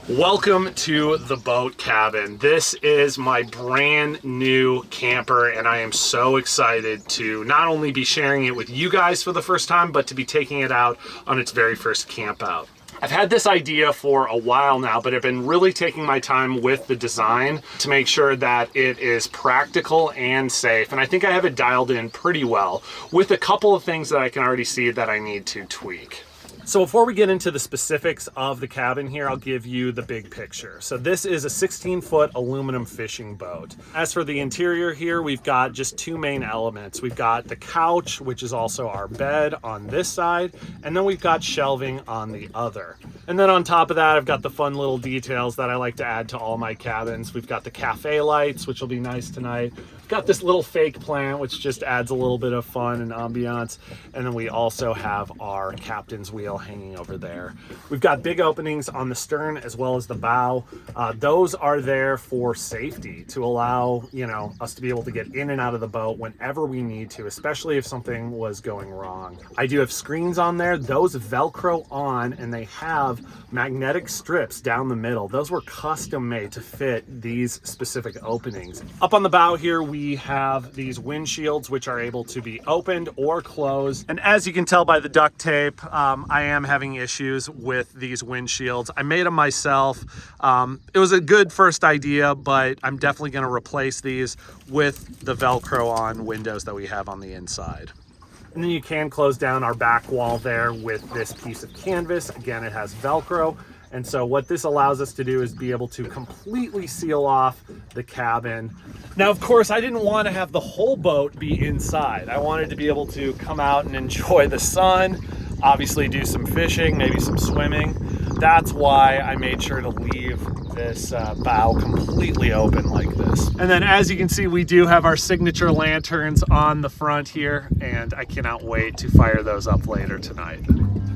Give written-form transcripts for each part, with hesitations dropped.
Welcome to the boat cabin. This is my brand new camper, and I am so excited to not only be sharing it with you guys for the first time, but to be taking it out on its very first camp out. I've had this idea for a while now, but I've been really taking my time with the design to make sure that it is practical and safe. And I think I have it dialed in pretty well, with a couple of things that I can already see that I need to tweak. So before we get into the specifics of the cabin here, I'll give you the big picture. So this is a 16-foot aluminum fishing boat. As for the interior here, we've got just two main elements. We've got the couch, which is also our bed on this side, and then we've got shelving on the other. And then on top of that, I've got the fun little details that I like to add to all my cabins. We've got the cafe lights, which will be nice tonight. We've got this little fake plant, which just adds a little bit of fun and ambiance. And then we also have our captain's wheel hanging over there. We've got big openings on the stern as well as the bow. Those are there for safety, to allow, us to be able to get in and out of the boat whenever we need to, especially if something was going wrong. I do have screens on there. Those Velcro on, and they have magnetic strips down the middle. Those were custom made to fit these specific openings. Up on the bow here, we have these windshields, which are able to be opened or closed. And as you can tell by the duct tape, I am having issues with these windshields. I made them myself. It was a good first idea, but I'm definitely going to replace these with the Velcro on windows that we have on the inside. And then you can close down our back wall there with this piece of canvas. Again, it has Velcro. And so what this allows us to do is be able to completely seal off the cabin. Now, of course, I didn't want to have the whole boat be inside. I wanted to be able to come out and enjoy the sun, obviously do some fishing, maybe some swimming. That's why I made sure to leave this bow completely open like this. And then as you can see, we do have our signature lanterns on the front here, and I cannot wait to fire those up later tonight.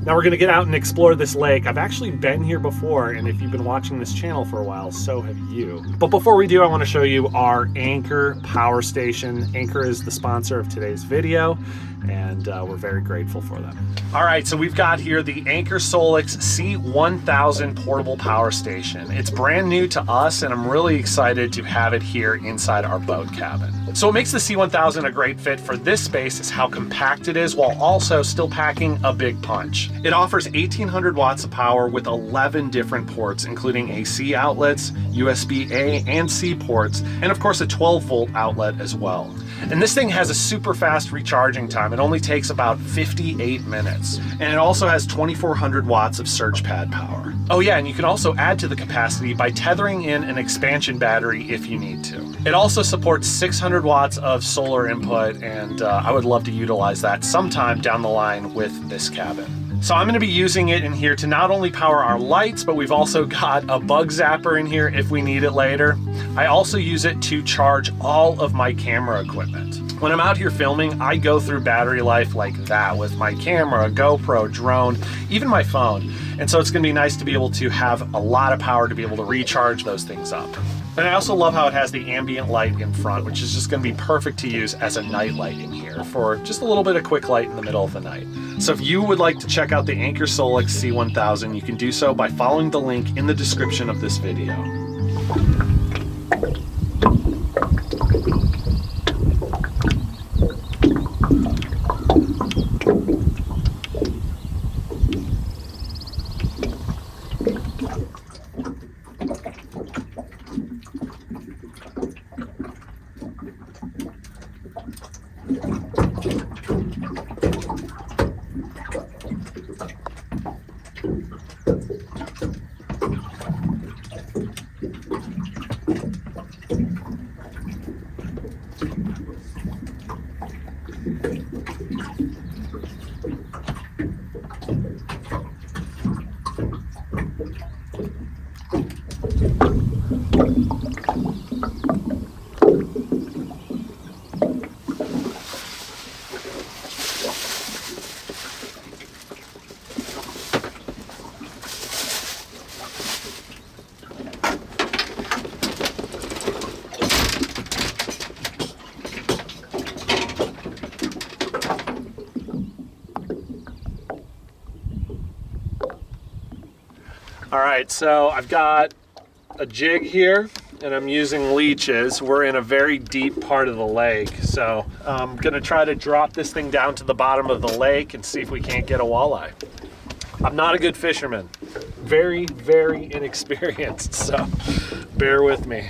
Now we're gonna get out and explore this lake. I've actually been here before, and if you've been watching this channel for a while, so have you. But before we do, I wanna show you our Anker Powerstation. Anker is the sponsor of today's video, and we're very grateful for them. All right, so we've got here the Anker Solix C1000 portable power station. It's brand new to us, and I'm really excited to have it here inside our boat cabin. So what makes the C1000 a great fit for this space is how compact it is while also still packing a big punch. It offers 1800 watts of power with 11 different ports, including AC outlets, USB A and C ports, and of course a 12 volt outlet as well. And this thing has a super fast recharging time. It only takes about 58 minutes. And it also has 2400 watts of surge pad power. Oh yeah, and you can also add to the capacity by tethering in an expansion battery if you need to. It also supports 600 watts of solar input, and I would love to utilize that sometime down the line with this cabin. So I'm gonna be using it in here to not only power our lights, but we've also got a bug zapper in here if we need it later. I also use it to charge all of my camera equipment. When I'm out here filming, I go through battery life like that with my camera, GoPro, drone, even my phone. And so it's gonna be nice to be able to have a lot of power to be able to recharge those things up. And I also love how it has the ambient light in front, which is just gonna be perfect to use as a night light in here for just a little bit of quick light in the middle of the night. So if you would like to check out the Anker Solix C1000, you can do so by following the link in the description of this video. All right, so I've got a jig here and I'm using leeches. We're in a very deep part of the lake, so I'm gonna try to drop this thing down to the bottom of the lake and see if we can't get a walleye. I'm not a good fisherman, very, very inexperienced, so bear with me.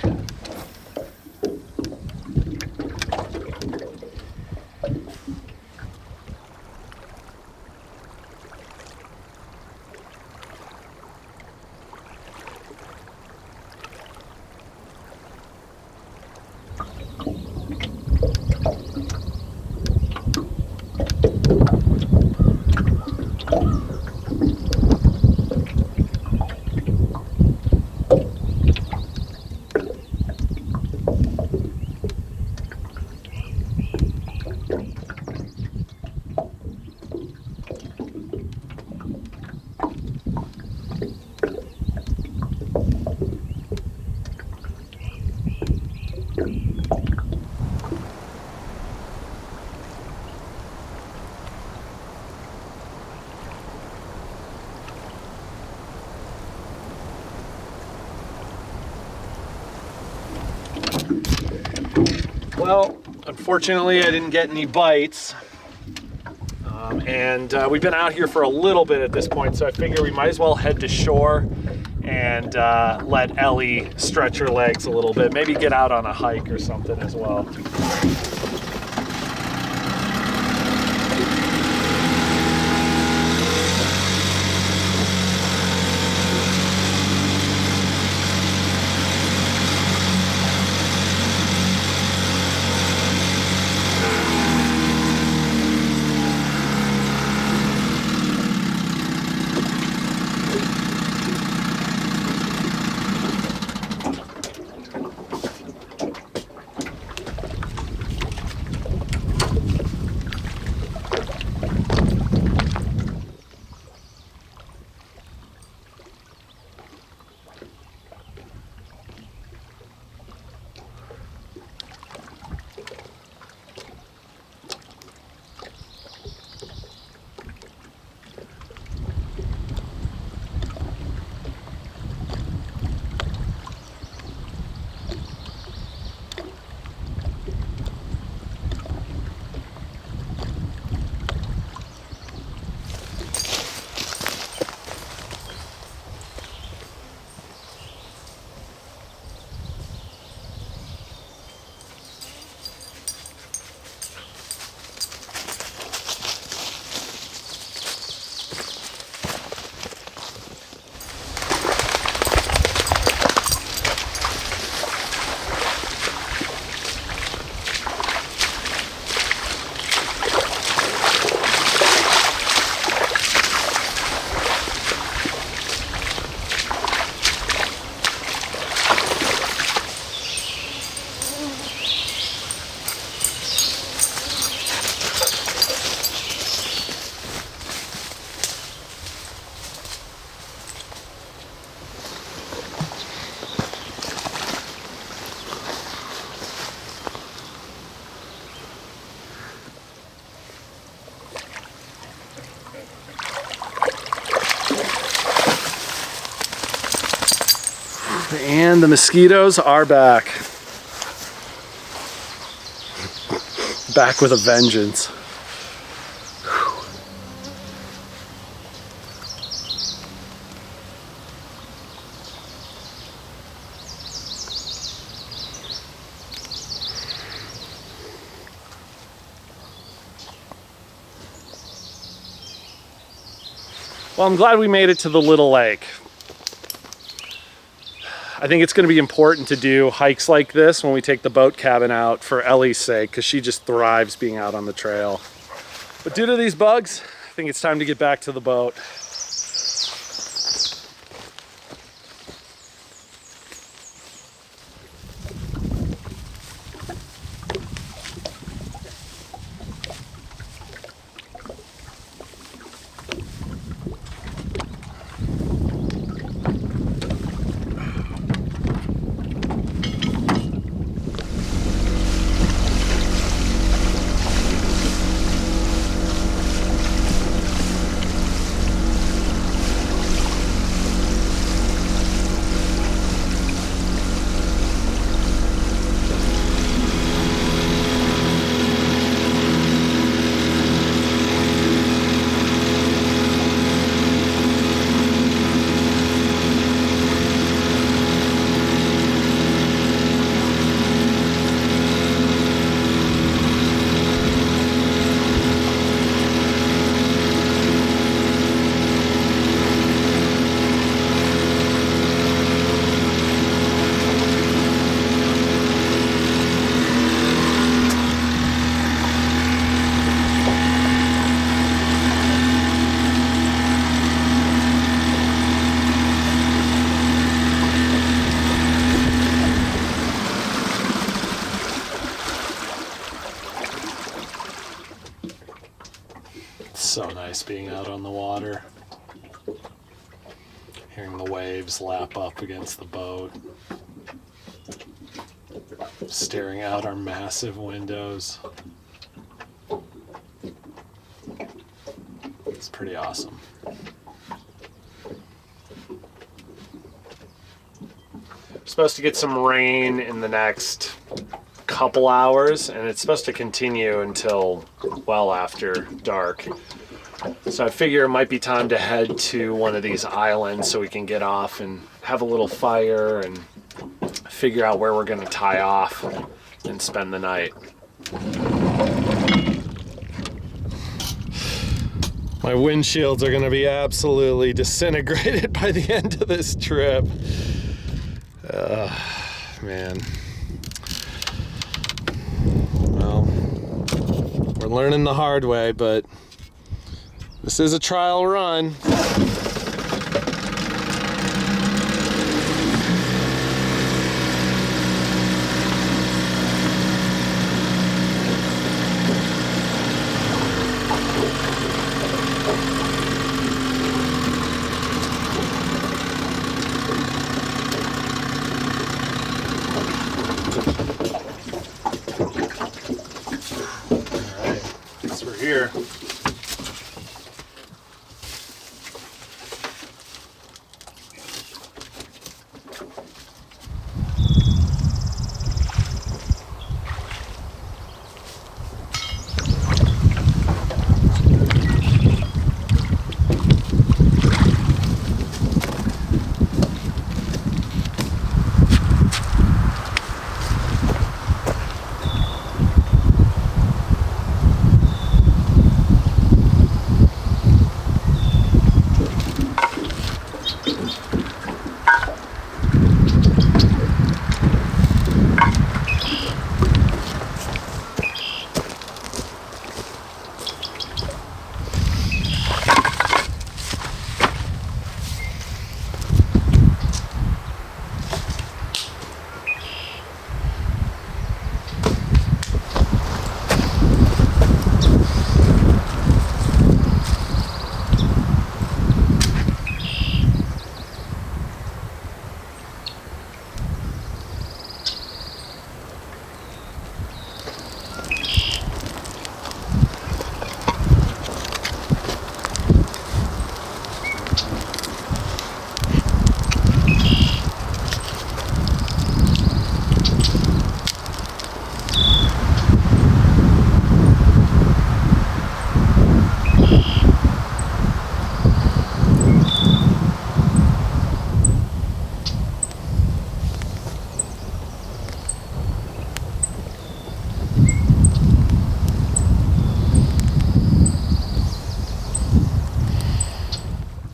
Well, unfortunately, I didn't get any bites. And we've been out here for a little bit at this point, so I figure we might as well head to shore and let Ellie stretch her legs a little bit. Maybe get out on a hike or something as well. And the mosquitoes are back. Back with a vengeance. Whew. Well, I'm glad we made it to the little lake. I think it's going to be important to do hikes like this when we take the boat cabin out for Ellie's sake, because she just thrives being out on the trail. But due to these bugs, I think it's time to get back to the boat. So nice being out on the water, hearing the waves lap up against the boat, staring out our massive windows. It's pretty awesome. We're supposed to get some rain in the next couple hours, and it's supposed to continue until well after dark. So I figure it might be time to head to one of these islands so we can get off and have a little fire and figure out where we're going to tie off and spend the night. My windshields are going to be absolutely disintegrated by the end of this trip. Man. Well, we're learning the hard way, but this is a trial run. All right, guess we're here.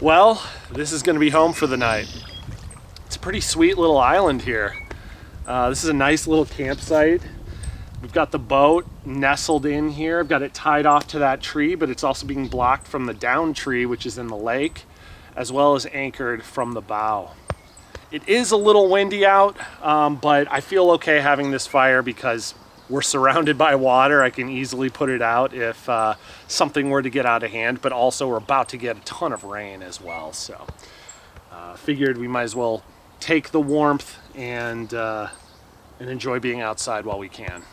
Well, this is gonna be home for the night. It's a pretty sweet little island here. This is a nice little campsite. We've got the boat nestled in here. I've got it tied off to that tree, but it's also being blocked from the down tree, which is in the lake, as well as anchored from the bow. It is a little windy out, but I feel okay having this fire because we're surrounded by water. I can easily put it out if something were to get out of hand, but also we're about to get a ton of rain as well. So figured we might as well take the warmth and enjoy being outside while we can.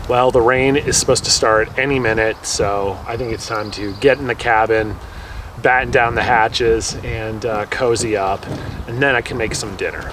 Well, the rain is supposed to start any minute, so I think it's time to get in the cabin, batten down the hatches, and cozy up, and then I can make some dinner.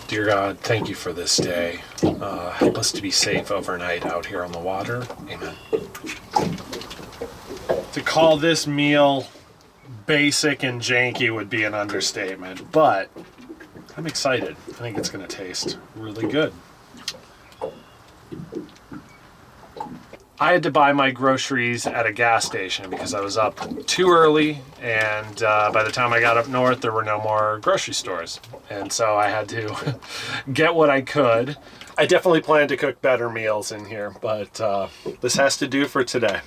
Dear God, thank you for this day. Help us to be safe overnight out here on the water. Amen. To call this meal basic and janky would be an understatement, but I'm excited. I think it's going to taste really good. I had to buy my groceries at a gas station because I was up too early, and by the time I got up north, there were no more grocery stores. And so I had to get what I could. I definitely plan to cook better meals in here, but this has to do for today.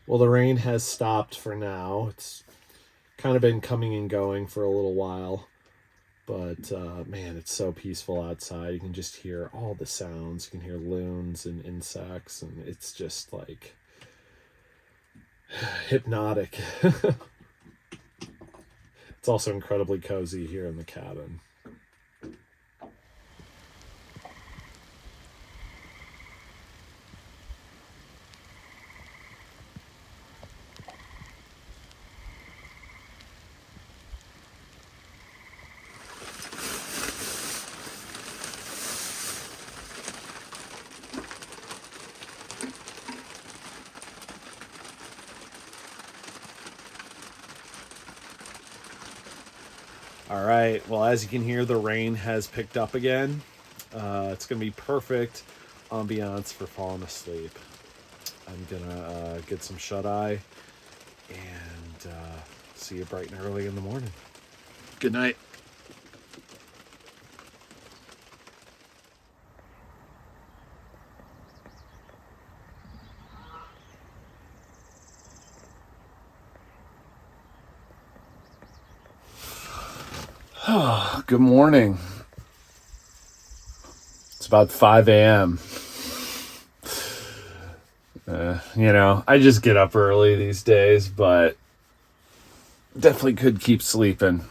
Well, the rain has stopped for now. It's kind of been coming and going for a little while. But, man, it's so peaceful outside. You can just hear all the sounds. You can hear loons and insects. And it's just, like, hypnotic. It's also incredibly cozy here in the cabin. All right, well, as you can hear, the rain has picked up again. It's gonna be perfect ambiance for falling asleep. I'm gonna get some shut-eye and see you bright and early in the morning. Good night. Good morning. It's about 5 a.m. You know, I just get up early these days, but definitely could keep sleeping.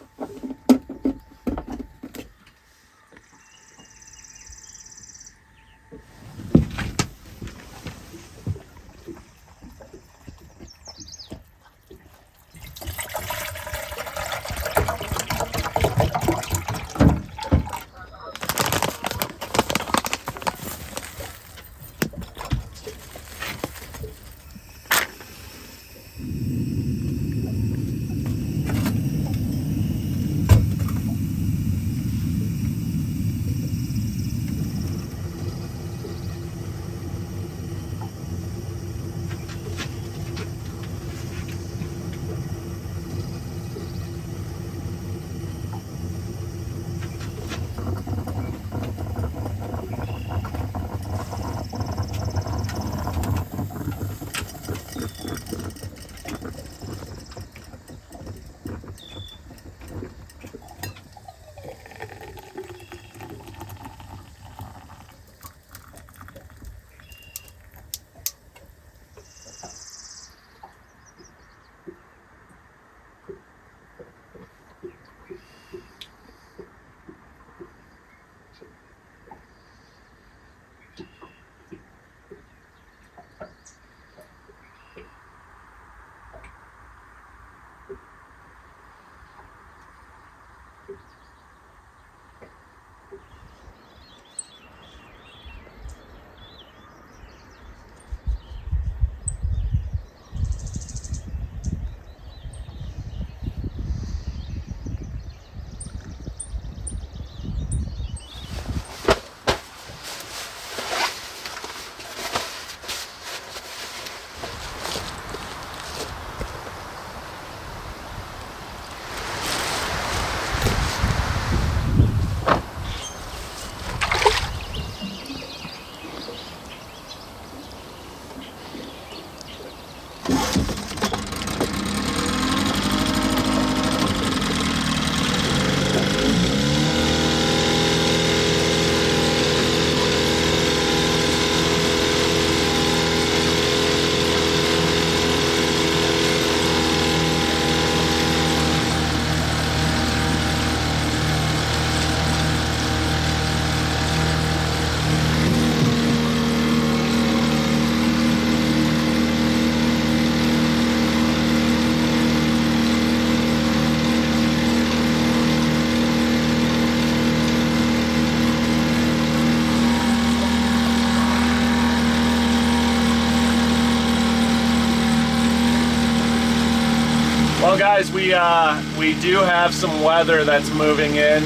Well, guys, we do have some weather that's moving in,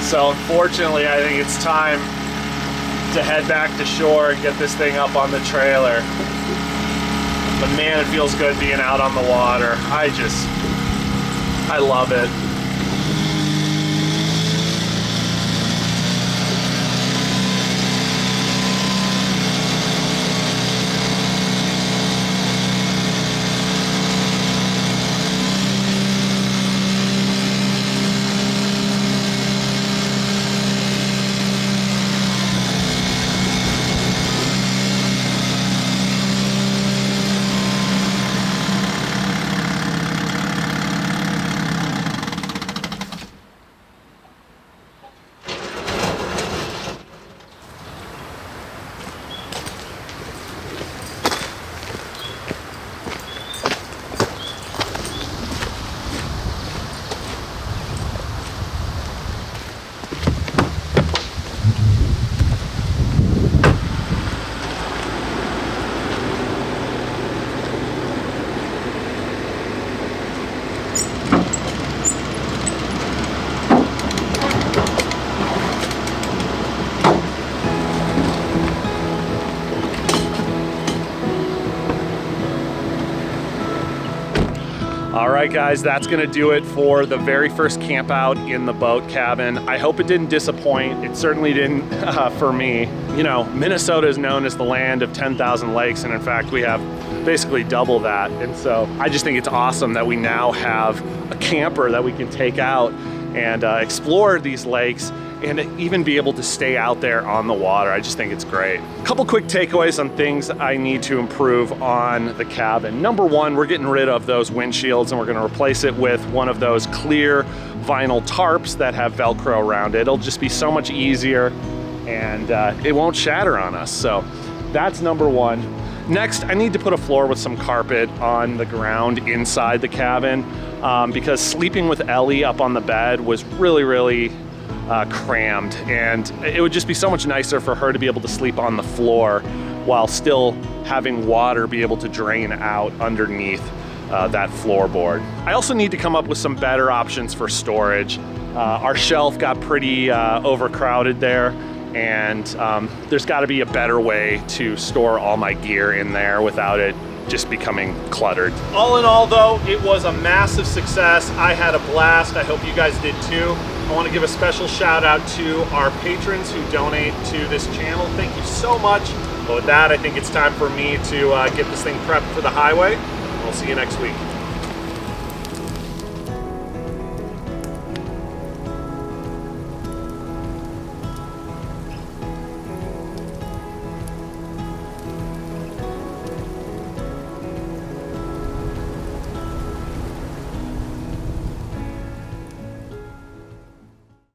so unfortunately I think it's time to head back to shore and get this thing up on the trailer. But man, it feels good being out on the water. I love it. All right, guys, that's gonna do it for the very first camp out in the boat cabin. I hope it didn't disappoint. It certainly didn't for me. You know, Minnesota is known as the land of 10,000 lakes, and in fact, we have basically double that. And so I just think it's awesome that we now have a camper that we can take out and explore these lakes and even be able to stay out there on the water. I just think it's great. A couple quick takeaways on things I need to improve on the cabin. Number one, we're getting rid of those windshields and we're gonna replace it with one of those clear vinyl tarps that have Velcro around it. It'll just be so much easier and it won't shatter on us. So that's number one. Next, I need to put a floor with some carpet on the ground inside the cabin because sleeping with Ellie up on the bed was really crammed, and it would just be so much nicer for her to be able to sleep on the floor while still having water be able to drain out underneath that floorboard. I also need to come up with some better options for storage. Our shelf got pretty overcrowded there, and there's got to be a better way to store all my gear in there without it just becoming cluttered. All in all though, it was a massive success. I had a blast. I hope you guys did too. I want to give a special shout out to our patrons who donate to this channel. Thank you so much. But with that, I think it's time for me to get this thing prepped for the highway. We'll see you next week.